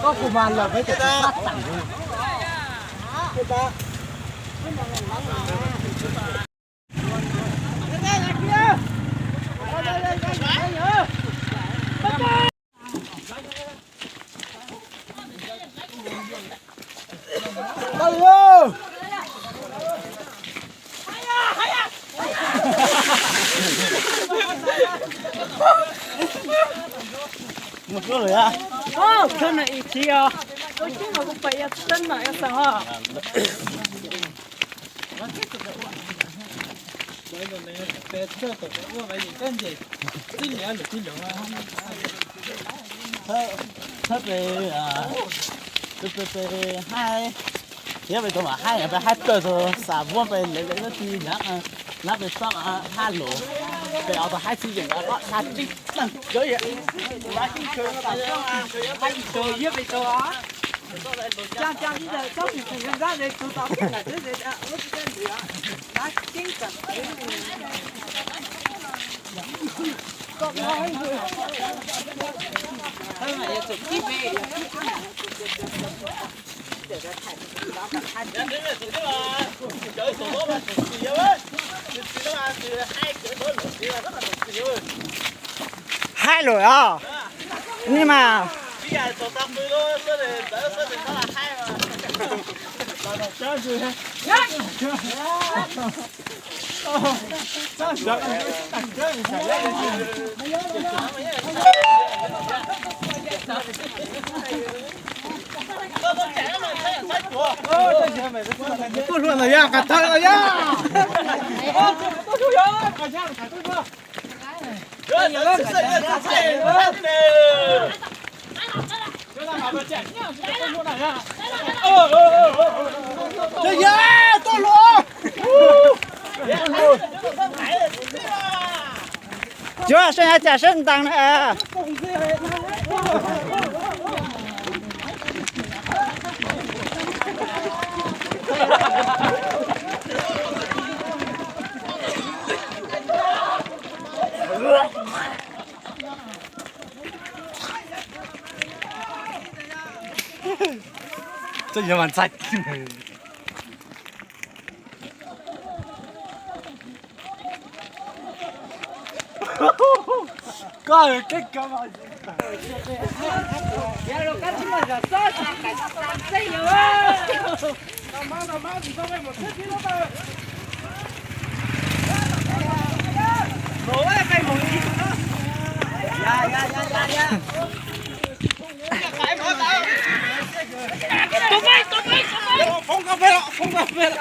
có của man là với cái phát tặng một cái rồi à? Cái này chị à, tôi chứ mà cũng phải chân này sao à? Thấp về về hai, nếu về tụi mà hai về hai tờ rồi xả vuông về lấy nó thì nhắc về xong hai lỗ về ở đó hai chi gì đó có hai chi năng chơi vậy hai chi chơi nó tại sao hai chi chơi với về tụi á Cha bây giờ cháu thì thành ra đây tôi tao biết là thế à, lúc cái gì à, đã chính cả. Có nói rồi. Thôi mà giờ chụp tiếp về. hai rồi à nhưng mà tôi luôn rồi ya cả thằng rồi ya tôi chú ya cả thằng cả tôi luôn chơi ya tôi luôn chưa sinh ra trả sinh tăng này 这也蛮菜。干了这干嘛？Ya lo casi me lo toca, casi yo. Mamá, tú sabes, ¿por qué no para? No voy a caer muy. Ya. Toma. Ponga pera.